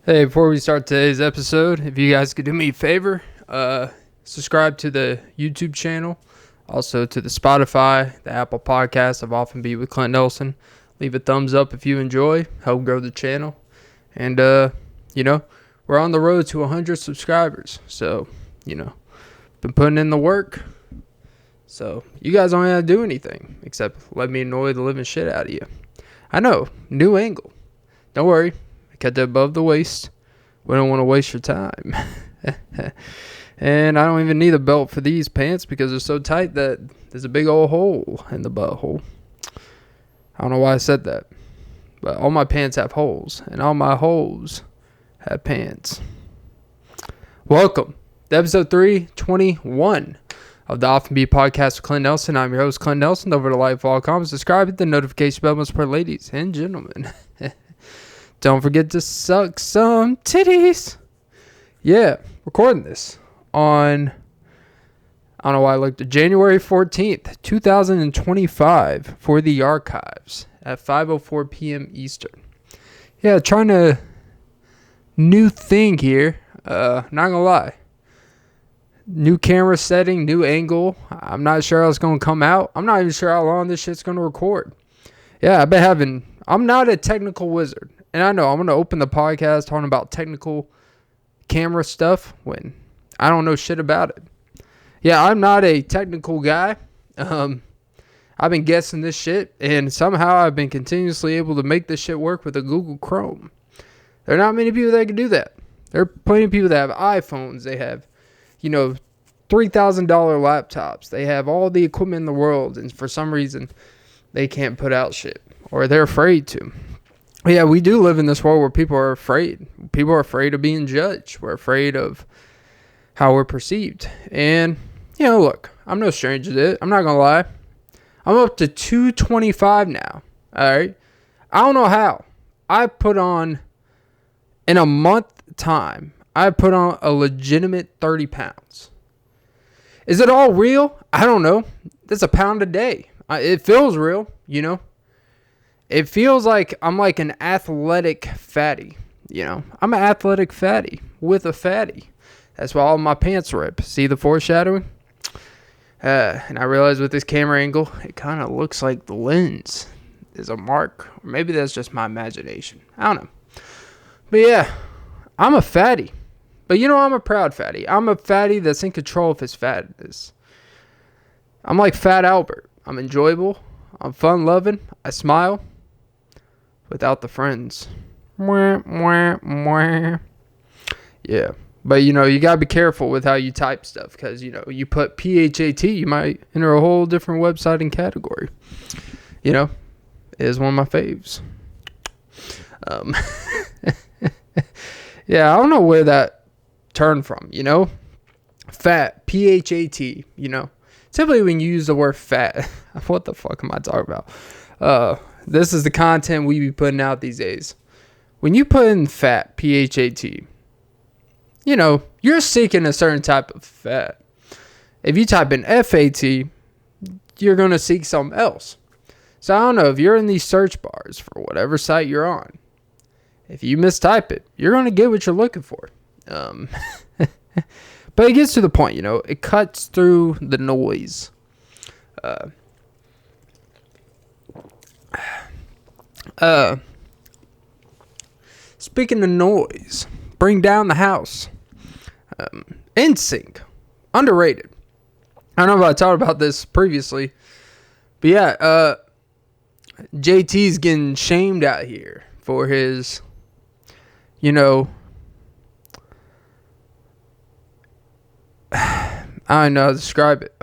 Hey, before we start today's episode, if you guys could do me a favor, subscribe to the YouTube channel, also to the Spotify, the Apple Podcast of Often Be with Clint Nelson. Leave a thumbs up if you enjoy, help grow the channel. And, we're on the road to 100 subscribers. So, been putting in the work. So, you guys don't have to do anything except let me annoy the living shit out of you. I know, new angle. Don't worry. Cut that above the waist. We don't want to waste your time. And I don't even need a belt for these pants because they're so tight that there's a big old hole in the butthole. I don't know why I said that. But all my pants have holes. And all my holes have pants. Welcome to episode 321 of the Often Be podcast with Clint Nelson. I'm your host, Clint Nelson. Over to like, follow, comment, subscribe, hit the notification bell, most important ladies and gentlemen. Don't forget to suck some titties. Yeah, recording this on, I don't know why I looked at January 14th, 2025 for the archives at 5:04 p.m. Eastern. Yeah, trying to new thing here. Not gonna lie. New camera setting, new angle. I'm not sure how it's gonna come out. I'm not even sure how long this shit's gonna record. Yeah, I'm not a technical wizard. And I know I'm going to open the podcast talking about technical camera stuff when I don't know shit about it. Yeah, I'm not a technical guy. I've been guessing this shit, and somehow I've been continuously able to make this shit work with a Google Chrome. There are not many people that can do that. There are plenty of people that have iPhones. They have, $3,000 laptops. They have all the equipment in the world, and for some reason, they can't put out shit, or they're afraid to. Yeah, we do live in this world where people are afraid. People are afraid of being judged. We're afraid of how we're perceived. And, look, I'm no stranger to it. I'm not going to lie. I'm up to 225 now. All right. I don't know how. I put on, in a month time, I put on a legitimate 30 pounds. Is it all real? I don't know. That's a pound a day. It feels real, It feels like I'm like an athletic fatty, I'm an athletic fatty with a fatty. That's why all my pants rip. See the foreshadowing? And I realize with this camera angle, it kind of looks like the lens is a mark. Or maybe that's just my imagination. I don't know. But yeah, I'm a fatty. But I'm a proud fatty. I'm a fatty that's in control of his fatness. I'm like Fat Albert. I'm enjoyable. I'm fun-loving. I smile. Without the friends. Mwah, mwah, mwah. Yeah. But, you got to be careful with how you type stuff. Because, you put PHAT, you might enter a whole different website and category. It is one of my faves. Yeah, I don't know where that turned from, Fat, PHAT, Typically when you use the word fat, what the fuck am I talking about? This is the content we be putting out these days. When you put in fat, PHAT, you're seeking a certain type of fat. If you type in FAT, you're going to seek something else. So I don't know, if you're in these search bars for whatever site you're on, if you mistype it, you're going to get what you're looking for. But it gets to the point, it cuts through the noise. Speaking of noise, bring down the house. NSYNC, underrated. I don't know if I talked about this previously, but yeah, JT's getting shamed out here for his, I don't know how to describe it.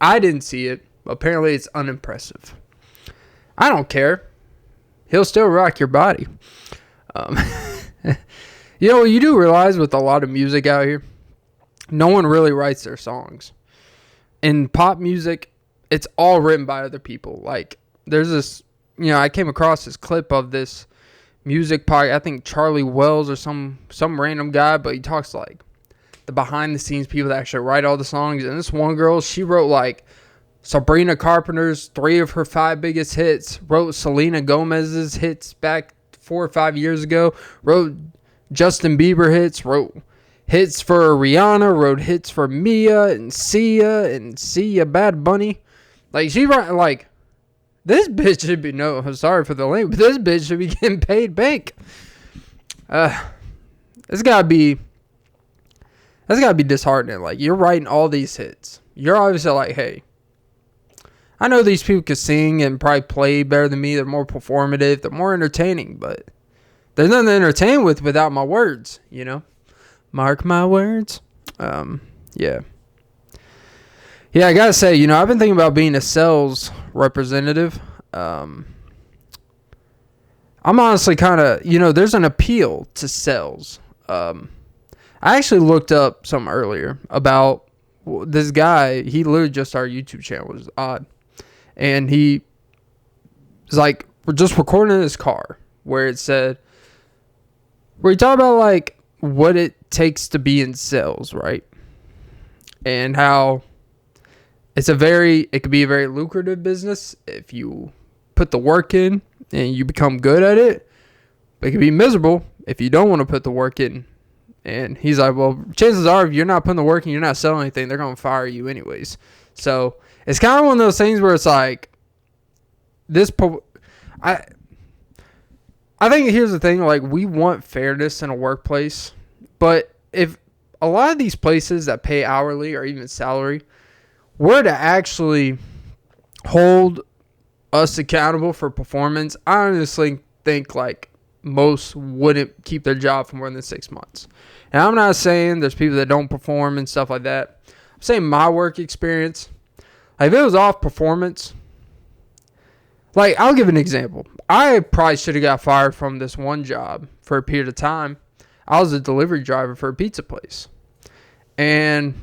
I didn't see it. Apparently, it's unimpressive. I don't care. He'll still rock your body. You do realize with a lot of music out here, no one really writes their songs. In pop music, it's all written by other people. Like, there's this, I came across this clip of this music podcast. I think Charlie Wells or some random guy, but he talks like the behind the scenes people that actually write all the songs. And this one girl, she wrote like Sabrina Carpenter's 3 of her 5 biggest hits, wrote Selena Gomez's hits back 4 or 5 years ago, wrote Justin Bieber hits, wrote hits for Rihanna, wrote hits for Mia and Sia Bad Bunny. Like, she write, like, this bitch should be, no, I'm sorry for the link, but this bitch should be getting paid bank. It's gotta be disheartening. Like, you're writing all these hits. You're obviously like, hey, I know these people can sing and probably play better than me. They're more performative. They're more entertaining, but there's nothing to entertain with without my words, you know? Mark my words. Yeah. Yeah, I gotta say, you know, I've been thinking about being a sales representative. I'm honestly kind of, you know, there's an appeal to sales. I actually looked up something earlier about this guy. He literally just started a YouTube channel, which is odd. And he was like, we're just recording in his car, where it said, where he talked about like what it takes to be in sales, right? And how it could be a very lucrative business if you put the work in and you become good at it. But it can be miserable if you don't want to put the work in. And he's like, well, chances are if you're not putting the work in, you're not selling anything, they're going to fire you anyways. So it's kind of one of those things where it's like, I think here's the thing, like, we want fairness in a workplace, but if a lot of these places that pay hourly or even salary were to actually hold us accountable for performance, I honestly think like most wouldn't keep their job for more than 6 months. And I'm not saying there's people that don't perform and stuff like that. I'm saying my work experience, like, if it was off performance, like, I'll give an example. I probably should have got fired from this one job for a period of time. I was a delivery driver for a pizza place. And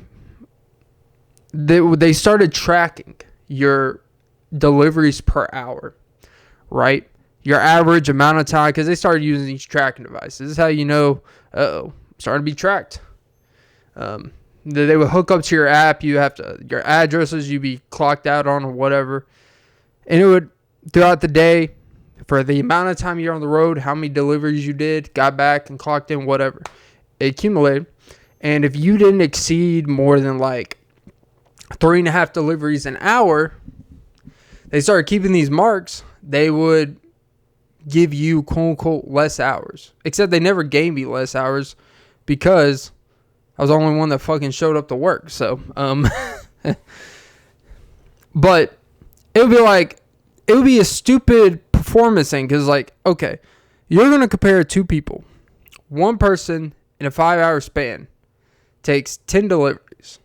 they started tracking your deliveries per hour, right? Your average amount of time, because they started using these tracking devices. This is how you know, I'm starting to be tracked. They would hook up to your app. You have to, your addresses you'd be clocked out on or whatever. And it would, throughout the day, for the amount of time you're on the road, how many deliveries you did, got back and clocked in, whatever. It accumulated. And if you didn't exceed more than like 3.5 deliveries an hour, they started keeping these marks. They would give you, quote unquote, less hours. Except they never gave me less hours because I was the only one that fucking showed up to work. So, but it would be a stupid performance thing, because, like, okay, you're going to compare two people. One person in a 5-hour span takes 10 deliveries.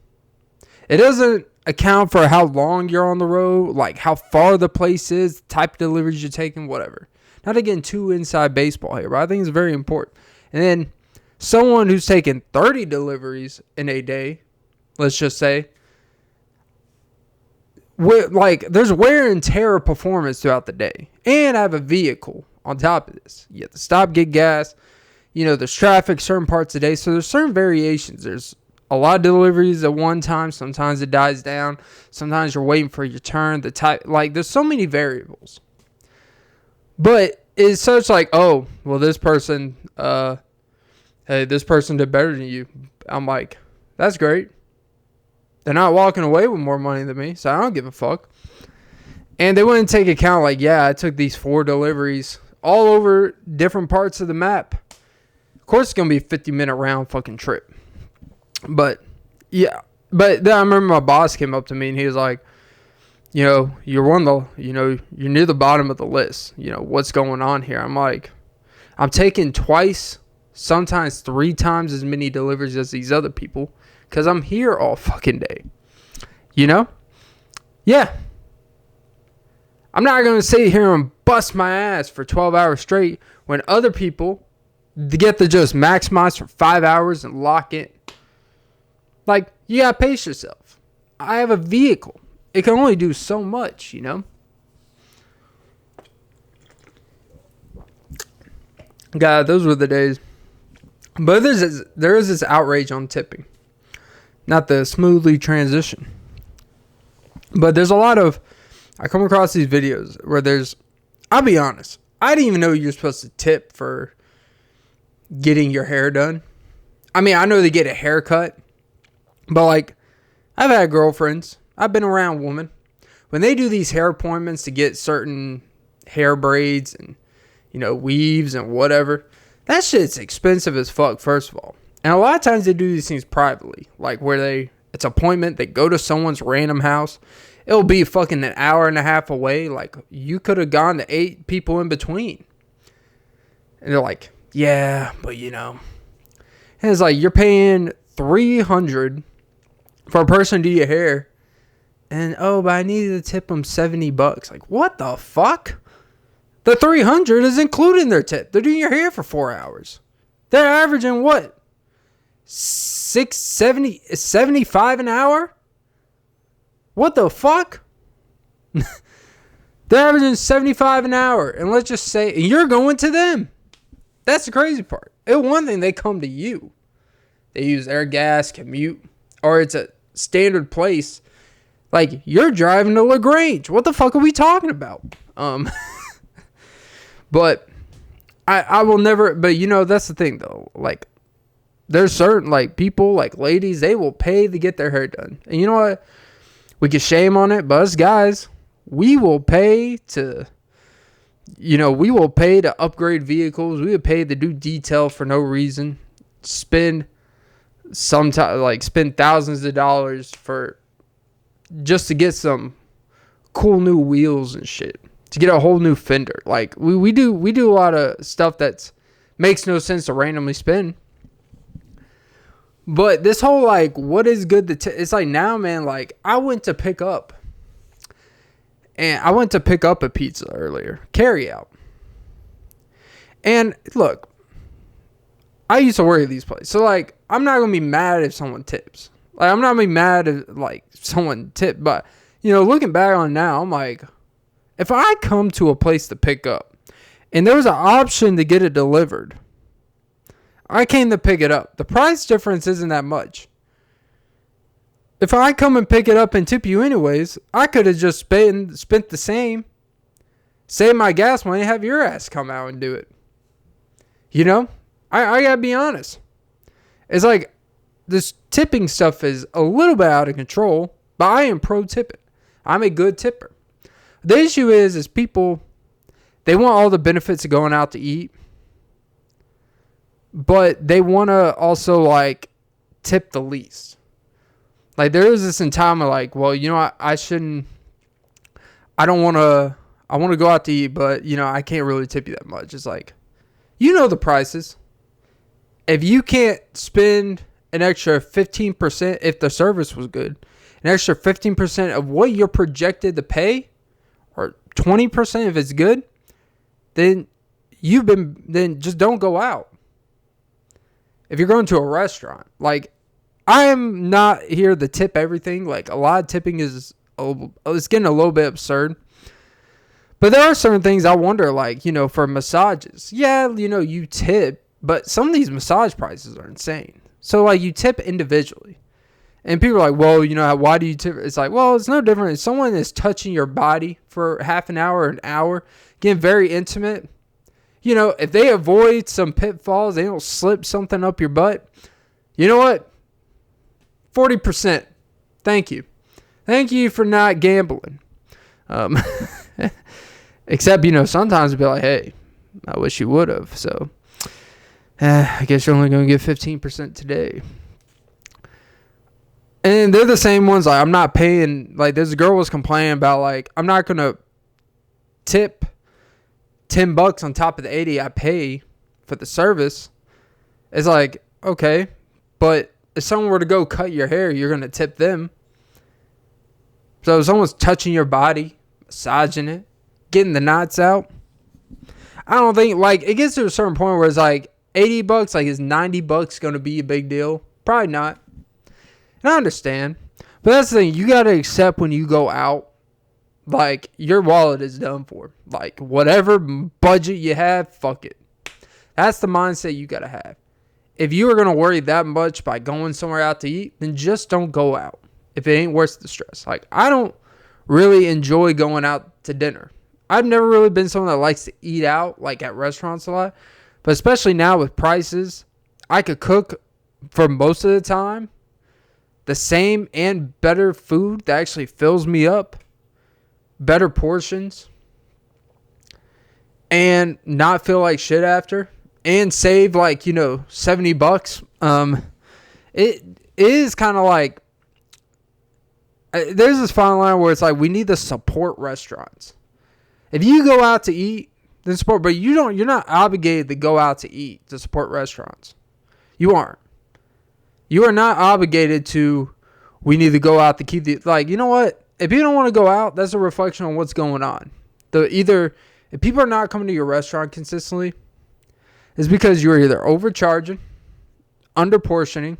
It doesn't account for how long you're on the road, like how far the place is, the type of deliveries you're taking, whatever. Not to get too inside baseball here, but I think it's very important. And then someone who's taking 30 deliveries in a day, let's just say, there's wear and tear of performance throughout the day. And I have a vehicle on top of this. You have to stop, get gas. You know, there's traffic certain parts of the day. So there's certain variations. There's a lot of deliveries at one time. Sometimes it dies down. Sometimes you're waiting for your turn. There's so many variables. But it's such like, oh, well, this person, hey, this person did better than you. I'm like, that's great. They're not walking away with more money than me, so I don't give a fuck. And they wouldn't take account, like, yeah, I took these 4 deliveries all over different parts of the map. Of course, it's going to be a 50-minute round fucking trip. But, yeah. But then I remember my boss came up to me, and he was like, you know, you're near the bottom of the list. You know, what's going on here? I'm like, I'm taking twice, sometimes 3 times as many deliveries as these other people, because I'm here all fucking day. You know? Yeah. I'm not going to sit here and bust my ass for 12 hours straight when other people get to just maximize for 5 hours and lock in. Like, you got to pace yourself. I have a vehicle. It can only do so much, you know? God, those were the days. But there is this outrage on tipping. Not the smoothly transition. But there's a lot of, I come across these videos where I'll be honest, I didn't even know you're supposed to tip for getting your hair done. I mean, I know they get a haircut, but like, I've had girlfriends. I've been around women. When they do these hair appointments to get certain hair braids and, weaves and whatever, that shit's expensive as fuck, first of all. And a lot of times they do these things privately, like where it's an appointment, they go to someone's random house. It'll be fucking an hour and a half away. Like, you could have gone to 8 people in between. And they're like, yeah, but And it's like, you're paying $300 for a person to do your hair. And, but I needed to tip them $70. Like, what the fuck? The $300 is including their tip. They're doing your hair for 4 hours. They're averaging what? $75 an hour? What the fuck? They're averaging $75 an hour. And let's just say, and you're going to them. That's the crazy part. It's one thing, they come to you. They use their gas, commute, or it's a standard place. Like, you're driving to LaGrange. What the fuck are we talking about? But I will never, but that's the thing though. Like, there's certain, like, people, like ladies, they will pay to get their hair done. And you know what? We can shame on it, but us guys, we will pay to, upgrade vehicles. We would pay to do detail for no reason. Spend thousands of dollars for just to get some cool new wheels and shit. To get a whole new fender. Like, we do a lot of stuff that makes no sense to randomly spend. But this whole, like, what is good to it's like, now, man, like, I went to pick up a pizza earlier, carry out. And look, I used to work at these places, so like, I'm not gonna be mad if someone tips. Like, I'm not gonna be mad if like someone tipped, but looking back on it now, I'm like, if I come to a place to pick up and there was an option to get it delivered, I came to pick it up. The price difference isn't that much. If I come and pick it up and tip you anyways, I could have just spent the same. Save my gas money, have your ass come out and do it. I gotta be honest. It's like, this tipping stuff is a little bit out of control, but I am pro tipping. I'm a good tipper. The issue is people, they want all the benefits of going out to eat, but they want to also, like, tip the least. Like, there is this in time of, like, well, I shouldn't, I want to go out to eat, but, I can't really tip you that much. It's like, the prices. If you can't spend an extra 15%, if the service was good, an extra 15% of what you're projected to pay, or 20% if it's good, then just don't go out. If you're going to a restaurant, like, I am not here to tip everything. Like, a lot of tipping it's getting a little bit absurd. But there are certain things I wonder, like, for massages. Yeah, you tip, but some of these massage prices are insane. So, like, you tip individually. And people are like, well, why do you tip? It's like, well, it's no different. If someone is touching your body for half an hour, an hour, getting very intimate, if they avoid some pitfalls, they don't slip something up your butt, you know what? 40%. Thank you. Thank you for not gambling. Except, sometimes it'd be like, hey, I wish you would have. So, I guess you're only going to get 15% today. And they're the same ones, like, I'm not paying, like, this girl was complaining about, like, I'm not going to tip $10 on top of the 80 I pay for the service. It's like, okay, but if someone were to go cut your hair, you're going to tip them. So if someone's touching your body, massaging it, getting the knots out, I don't think, like, it gets to a certain point where it's like $80, like, is $90 going to be a big deal? Probably not. And I understand. But that's the thing. You got to accept when you go out, like, your wallet is done for. Like, whatever budget you have, fuck it. That's the mindset you got to have. If you are going to worry that much by going somewhere out to eat, then just don't go out. If it ain't worth the stress. Like, I don't really enjoy going out to dinner. I've never really been someone that likes to eat out, like, at restaurants a lot. But especially now with prices, I could cook for most of the time the same and better food that actually fills me up, better portions, and not feel like shit after, and save like, $70. It is kind of like, there's this fine line where it's like we need to support restaurants. If you go out to eat, then support, but you're not obligated to go out to eat to support restaurants. You aren't. You are not obligated to, we need to go out to keep the, like, you know what? If you don't want to go out, that's a reflection on what's going on. If people are not coming to your restaurant consistently, it's because you're either overcharging, underportioning,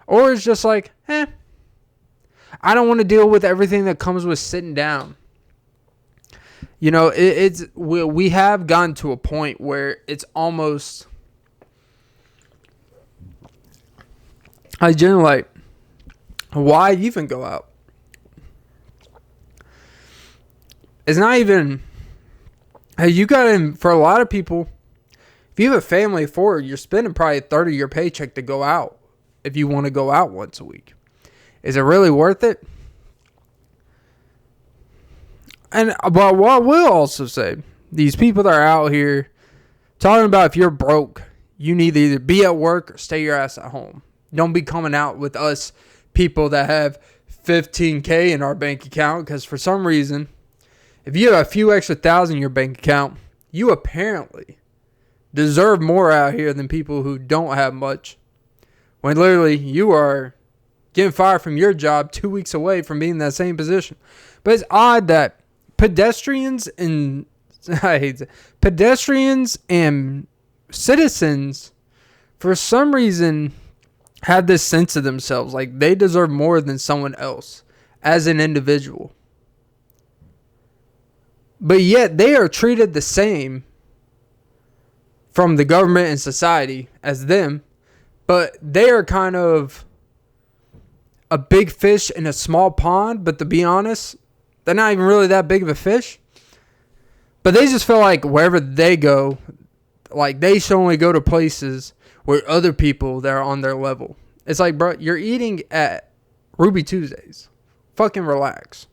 or it's just like, I don't want to deal with everything that comes with sitting down. We have gotten to a point where it's almost, I generally like, why even go out? It's not even, you got to, for a lot of people, if you have a family of 4, you're spending probably a third of your paycheck to go out if you want to go out once a week. Is it really worth it? And but what I will also say, these people that are out here talking about if you're broke, you need to either be at work or stay your ass at home. Don't be coming out with us people that have $15K in our bank account, because for some reason, if you have a few extra thousand in your bank account, you apparently deserve more out here than people who don't have much. When literally you are getting fired from your job 2 weeks away from being in that same position. But it's odd that pedestrians and citizens, for some reason, have this sense of themselves like they deserve more than someone else as an individual. But yet they are treated the same from the government and society as them. But they are kind of a big fish in a small pond. But to be honest, they're not even really that big of a fish. But they just feel like wherever they go, like they should only go to places where other people that are on their level. It's like, bro, you're eating at Ruby Tuesdays. Fucking relax.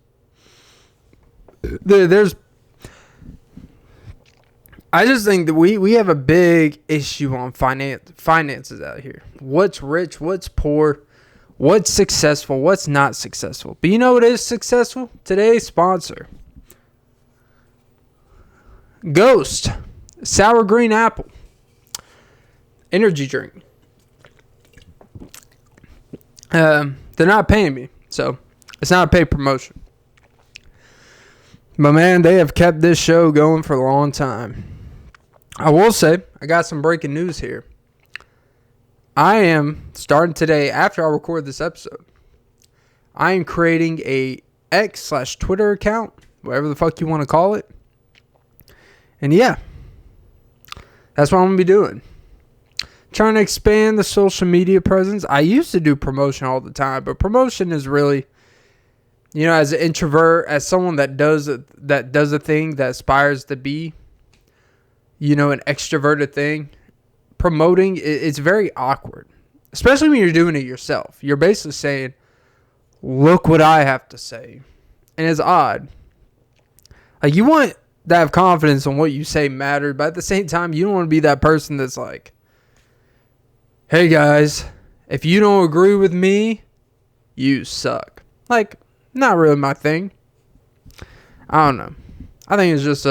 I just think that we have a big issue on finances out here. What's rich, what's poor, what's successful, what's not successful. But you know what is successful? Today's sponsor, Ghost Sour Green Apple energy drink. They're not paying me, so it's not a paid promotion. But man, they have kept this show going for a long time. I will say, I got some breaking news here. I am starting today, after I record this episode, I am creating a X/Twitter account, whatever the fuck you want to call it. And yeah, that's what I'm going to be doing. Trying to expand the social media presence. I used to do promotion all the time, but promotion is really, as an introvert, as someone that does a thing that aspires to be, an extroverted thing, promoting, it's very awkward. Especially when you're doing it yourself. You're basically saying, look what I have to say. And it's odd. Like, you want to have confidence on what you say matters, but at the same time, you don't want to be that person that's like, hey guys, if you don't agree with me, you suck. Like, not really my thing. I don't know. I think it's just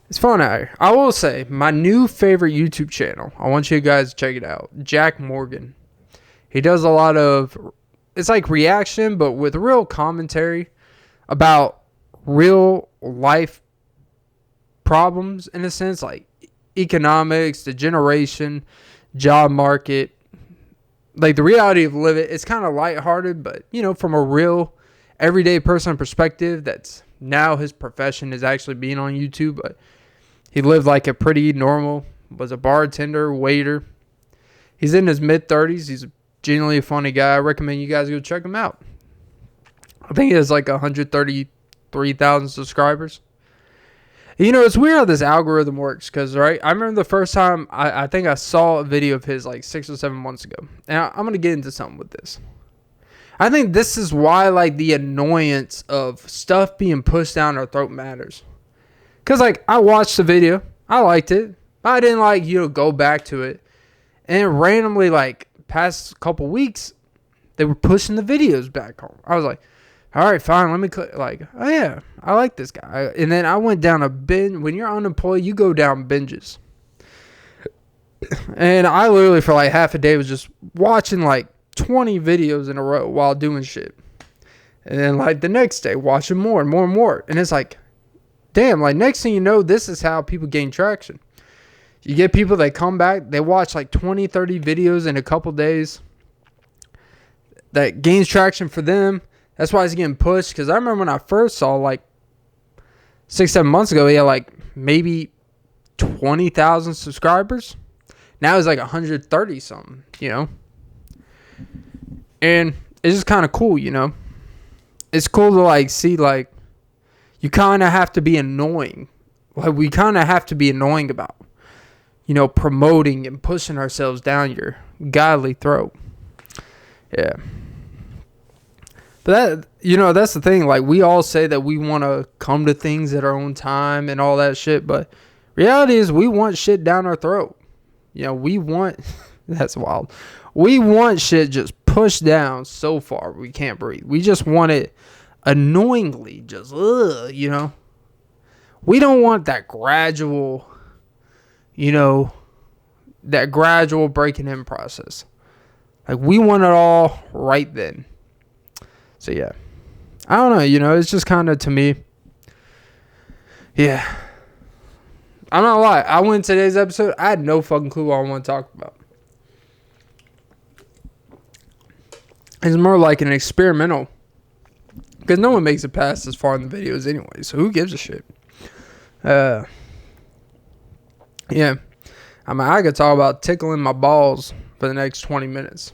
it's fun out here. I will say, my new favorite YouTube channel, I want you guys to check it out. Jack Morgan. He does a lot of, it's like reaction, but with real commentary about real life problems, in a sense, like economics, the generation, job market, like the reality of living. It's kind of lighthearted, but from a real everyday person perspective, that's now his profession is actually being on YouTube, but he lived like a pretty normal, was a bartender, waiter. He's in his mid-30s. He's genuinely a funny guy. I recommend you guys go check him out. I think he has like 133,000 subscribers. You know, it's weird how this algorithm works because, right, I remember the first time I think I saw a video of his like 6 or 7 months ago. And I'm going to get into something with this. I think this is why, like, the annoyance of stuff being pushed down our throat matters. Because, like, I watched the video. I liked it. I didn't, like, go back to it. And randomly, like, past couple weeks, they were pushing the videos back home. I was like, all right, fine. Let me click. Like, oh, yeah, I like this guy. And then I went down a binge. When you're unemployed, you go down binges. And I literally, for like half a day, was just watching like 20 videos in a row while doing shit. And then like the next day, watching more and more and more. And it's like, damn, like next thing you know, this is how people gain traction. You get people that come back, they watch like 20, 30 videos in a couple days. That gains traction for them. That's why it's getting pushed. Because I remember when I first saw, like, 6, 7 months ago, he had, like, maybe 20,000 subscribers. Now it's, like, 130-something, And it's just kind of cool, It's cool to, like, see, like, you kind of have to be annoying. Like, we kind of have to be annoying about, promoting and pushing ourselves down your godly throat. Yeah. But that's the thing. Like, we all say that we want to come to things at our own time and all that shit. But reality is we want shit down our throat. We want, that's wild. We want shit just pushed down so far we can't breathe. We just want it annoyingly, just, We don't want that gradual, that gradual breaking in process. Like, we want it all right then. So, yeah. I don't know, it's just kind of, to me, yeah. I'm not gonna lie. I went today's episode, I had no fucking clue what I want to talk about. It's more like an experimental. Because no one makes it past this far in the videos anyway, so who gives a shit? Yeah. I mean, I could talk about tickling my balls for the next 20 minutes.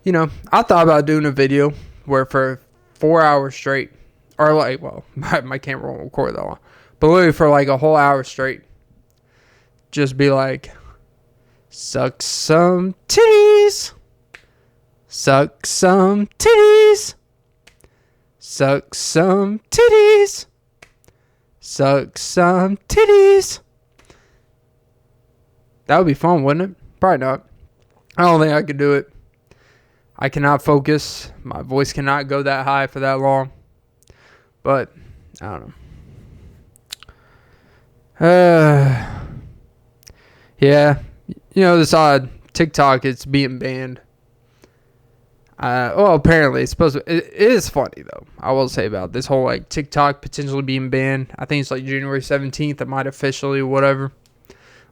I thought about doing a video where for 4 hours straight, or like, well, my camera won't record that long, but literally for like a whole hour straight, just be like, suck some titties, suck some titties, suck some titties, suck some titties. That would be fun, wouldn't it? Probably not. I don't think I could do it. I cannot focus. My voice cannot go that high for that long. But, I don't know. Yeah. This odd TikTok, it's being banned. Apparently it's supposed to. It is funny, though. I will say about this whole, like, TikTok potentially being banned. I think it's, like, January 17th. It might officially, whatever.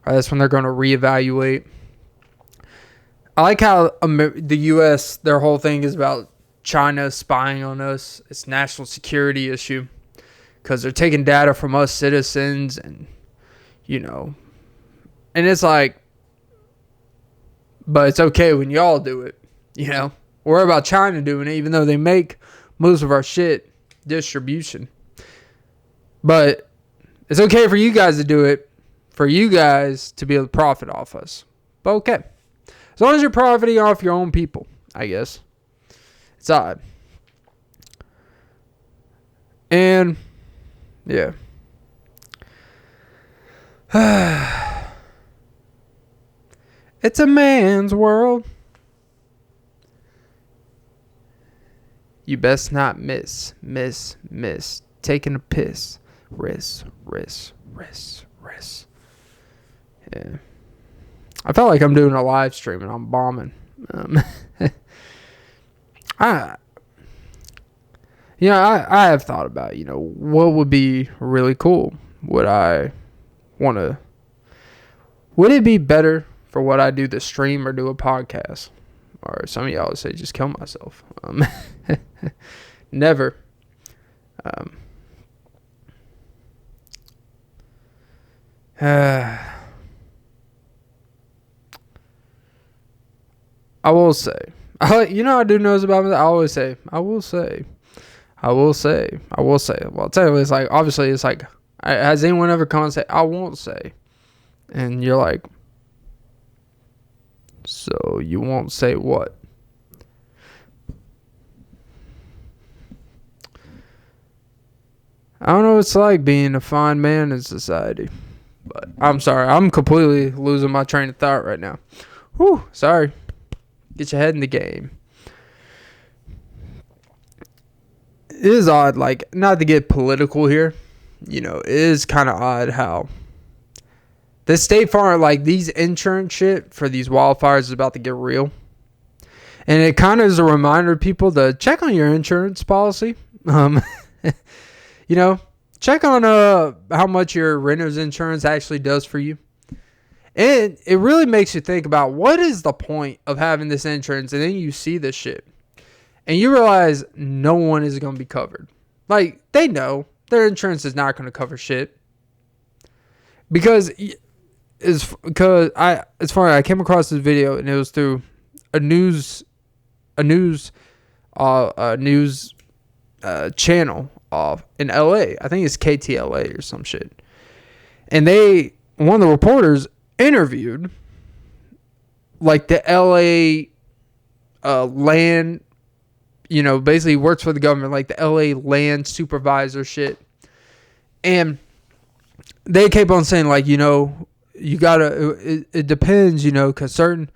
Or that's when they're going to reevaluate. I like how the U.S., their whole thing is about China spying on us. It's a national security issue because they're taking data from us citizens and, and it's like, but it's okay when y'all do it, We're about China doing it, even though they make most of our shit distribution. But it's okay for you guys to do it, for you guys to be able to profit off us. But okay. As long as you're profiting off your own people, I guess. It's odd. And, yeah. It's a man's world. You best not miss. Taking a piss. Risk. Yeah. I felt like I'm doing a live stream and I'm bombing. I have thought about, what would be really cool. Would it be better for what I do to stream or do a podcast? Or some of y'all would say just kill myself. Never. I will say, I do knows about me. I always say, I will say. Well, I'll tell you, it's like, obviously, it's like, Has anyone ever come and say, I won't say? And you're like, so you won't say what? I don't know what it's like being a fine man in society. But I'm sorry. I'm completely losing my train of thought right now. Whew, sorry. Get your head in the game. It is odd, like, not to get political here. You know, it is kind of odd how the State Farm, like, these insurance shit for these wildfires is about to get real. And it kind of is a reminder to people to check on your insurance policy. You know, check on how much your renter's insurance actually does for you. And it really makes you think about what is the point of having this insurance, and then you see this shit. And you realize no one is going to be covered. Like, they know their insurance is not going to cover shit. Because it's funny, I came across this video, and it was through a news channel in LA. I think it's KTLA or some shit. And one of the reporters interviewed like the LA land, you know, basically works for the government, like the LA land supervisor shit. And they kept on saying, like, you know, you gotta, it depends, you know, because certain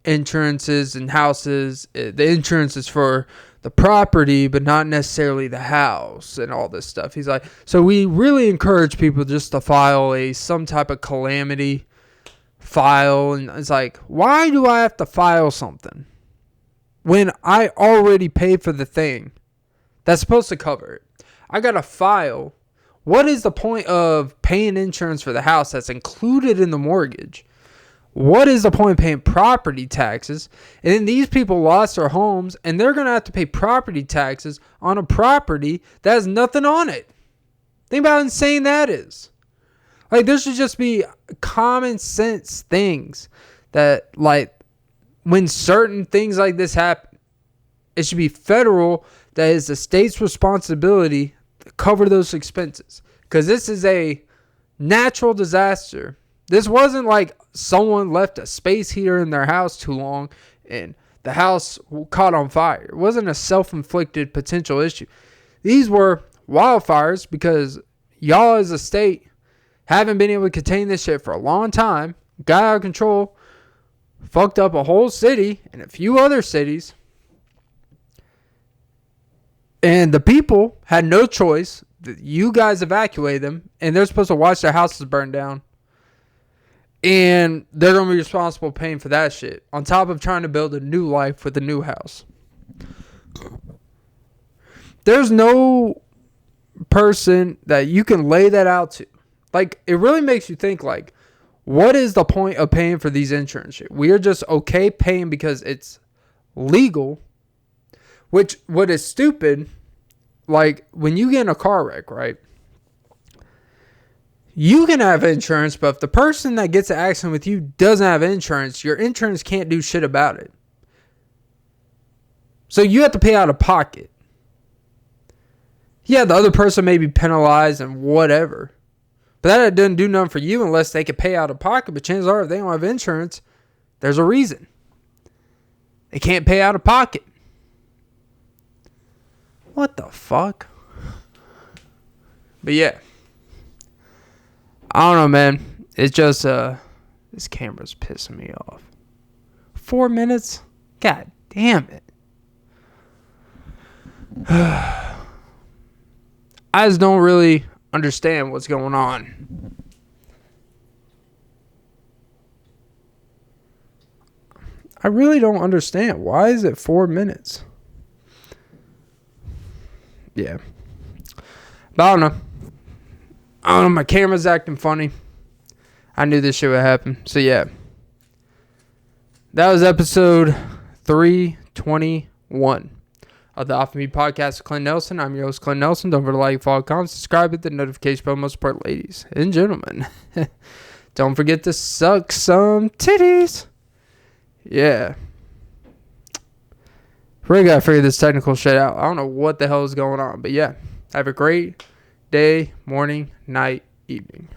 insurances and houses, the insurance is for the property, but not necessarily the house and all this stuff. He's like, so we really encourage people just to file some type of calamity file. And it's like, why do I have to file something when I already paid for the thing that's supposed to cover it? I got to file. What is the point of paying insurance for the house that's included in the mortgage? What is the point of paying property taxes? And then these people lost their homes, and they're going to have to pay property taxes on a property that has nothing on it. Think about how insane that is. Like, there should just be common sense things that, like, when certain things like this happen, it should be federal, that is the state's responsibility to cover those expenses. Because this is a natural disaster. This wasn't like someone left a space heater in their house too long and the house caught on fire. It wasn't a self-inflicted potential issue. These were wildfires because y'all as a state haven't been able to contain this shit for a long time, got out of control, fucked up a whole city and a few other cities. And the people had no choice. You guys evacuated them, and they're supposed to watch their houses burn down. And they're going to be responsible paying for that shit, on top of trying to build a new life with a new house. There's no person that you can lay that out to. Like, it really makes you think, like, what is the point of paying for these insurance shit? We are just okay paying because it's legal. Which, what is stupid, like, when you get in a car wreck, right? You can have insurance, but if the person that gets an accident with you doesn't have insurance, your insurance can't do shit about it. So you have to pay out of pocket. Yeah, the other person may be penalized and whatever. But that doesn't do nothing for you unless they can pay out of pocket. But chances are, if they don't have insurance, there's a reason. They can't pay out of pocket. What the fuck? But yeah. I don't know, man. It's just, this camera's pissing me off. 4 minutes? God damn it. I just don't really understand what's going on. I really don't understand. Why is it 4 minutes? Yeah. But I don't know. My camera's acting funny. I knew this shit would happen. So yeah. That was episode 321 of the Off Me podcast with Clint Nelson. I'm your host, Clint Nelson. Don't forget to like, follow, comment, subscribe, hit the notification bell. Most part, ladies and gentlemen. Don't forget to suck some titties. Yeah. Really gotta figure this technical shit out. I don't know what the hell is going on. But yeah. Have a great day, morning, night, evening.